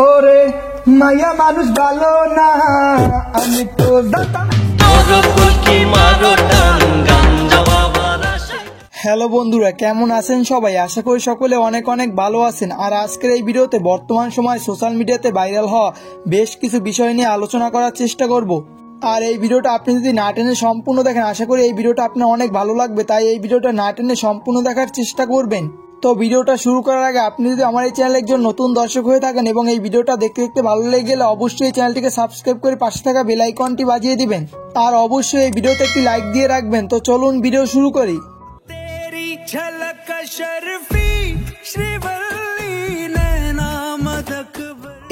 ওরে মায়া মানুষ ভালো না আমি তো জানতাম। হ্যালো বন্ধুরা, কেমন আছেন সবাই? আশা করি সকলে অনেক অনেক ভালো আছেন। আর আজকের এই ভিডিওতে বর্তমান সময় সোশ্যাল মিডিয়াতে ভাইরাল হওয়া বেশ কিছু বিষয় নিয়ে আলোচনা করার চেষ্টা করব। আর এই ভিডিওটা আপনি যদি না টেনে সম্পূর্ণ দেখেন, আশা করি এই ভিডিওটা আপনার অনেক ভালো লাগবে। তাই এই ভিডিওটা না টেনে সম্পূর্ণ দেখার চেষ্টা করবেন। তো ভিডিওটা শুরু করার আগে আপনি যদি আমার এই চ্যানেলে একজন নতুন দর্শক হয়ে থাকেন এবং এই ভিডিওটা দেখতে দেখতে ভালো লেগে গেলে অবশ্যই এই চ্যানেলটিকে সাবস্ক্রাইব করে পাশে থাকা বেল আইকনটি বাজিয়ে দিবেন। আর অবশ্যই এই ভিডিওতে একটি লাইক দিয়ে রাখবেন। তো চলুন ভিডিও শুরু করি।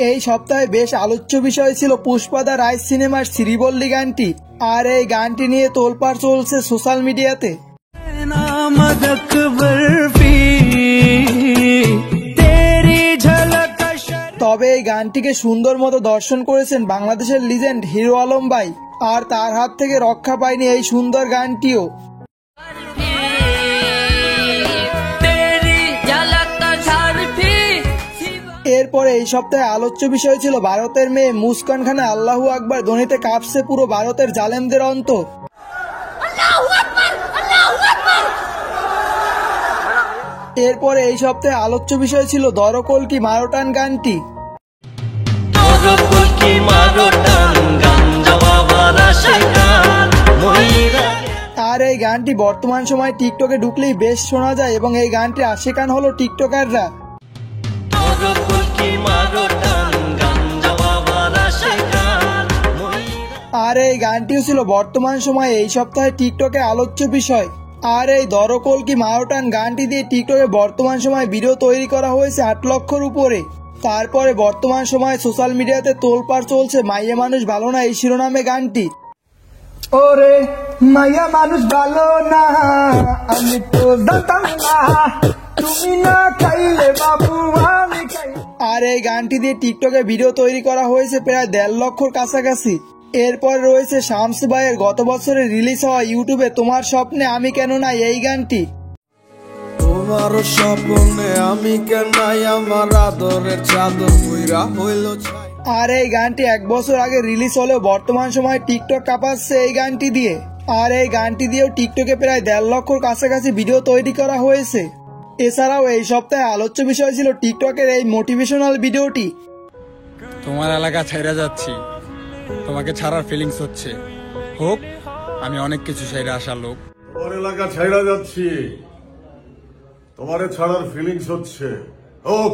এই সপ্তাহে বেশ আলোচ্য বিষয় ছিল পুষ্পা দা রাইজ সিনেমার শ্রীবল্লী গানটি। আর এই গানটি নিয়ে তোলপাড় চলছে সোশ্যাল মিডিয়াতে। তবে এই গানটিকে সুন্দর মতো দর্শন করেছেন বাংলাদেশের লিজেন্ড হিরো আলম ভাই। আর তার হাত থেকে রক্ষা পায়নি এই সুন্দর গানটিও। এরপরে এই সপ্তাহে আলোচ্য বিষয় ছিল ভারতের মেয়ে মুস্কান খানের আল্লাহু আকবার ধ্বনিতে কাঁপছে পুরো ভারতের জালেমদের অন্তর। এরপরে এই সপ্তাহে আলোচ্য বিষয় ছিল দরকলকি মারোটান গানটি। আর এই গানটি বর্তমান সময় টিকটকে ঢুকলেই বেশ শোনা যায় এবং এই গানটি আশিকান হলো টিকটকাররা। আর এই গানটিও ছিল বর্তমান সময়ে এই সপ্তাহে টিকটকে আলোচ্য বিষয়। আর এই দরকলকি মারোটান গানটি দিয়ে টিকটকে বর্তমান সময় ভিডিও তৈরি করা হয়েছে 8 লক্ষর উপরে। তারপরে বর্তমান সময়ে সোশ্যাল মিডিয়াতে তোলপাড় চলছে মাইয়া মানুষ ভালো না এই শিরোনামে গানটি। ওরে মাইয়া মানুষ ভালো না আমি তো জানতাম না, তুমি না খাইলে বাবু আমি খাই। আর এই গানটি দিয়ে টিকটকে ভিডিও তৈরি করা হয়েছে প্রায় 1.5 লক্ষর কাছাকাছি। এরপর রয়েছে শামস ভাইয়ের গত বছরে রিলিজ হওয়া ইউটিউবে তোমার স্বপ্নে আমি কেন নাই এই গানটি। তোমার স্বপ্নে আমি কেন নাই, আমার আদরের চাদর কইরা হইল ছাই। আর এই গানটি 1 বছর আগে রিলিজ হলেও বর্তমান সময় টিকটক কাঁপাচ্ছে এই গানটি দিয়ে। আর এই গানটি দিয়েও টিকটকে প্রায় 1.5 লক্ষর কাছাকাছি ভিডিও তৈরি করা হয়েছে। এছাড়াও এই সপ্তাহে আলোচ্য বিষয় ছিল টিকটকের এই মোটিভেশনাল ভিডিওটি। তোমার এলাকা ছাইরা যাচ্ছি, তোমাকে ছাড়ার ফিলিংস হচ্ছে, হোক আমি অনেক কিছু ছাইরা আসা লোক। তোমার এলাকা ছাইরা যাচ্ছি, তোমারে ছাড়ার ফিলিংস হচ্ছে, হোক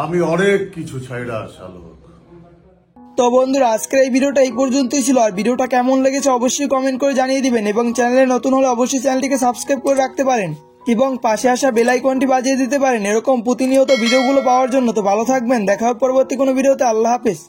আমি অনেক কিছু ছাইরা আসা লোক। তো বন্ধুরা, আজকের এই ভিডিওটা এই পর্যন্তই ছিল। আর ভিডিওটা কেমন লেগেছে অবশ্যই কমেন্ট করে জানিয়ে দিবেন এবং চ্যানেলে নতুন হলে অবশ্যই চ্যানেলটিকে সাবস্ক্রাইব করে রাখতে পারেন এবং পাশে আসা বেল আইকনটি বাজিয়ে দিতে পারেন এরকম প্রতিনিয়ত ভিডিওগুলো পাওয়ার জন্য। তো ভালো থাকবেন, দেখা হবে পরবর্তী কোনো ভিডিওতে। আল্লাহ হাফেজ।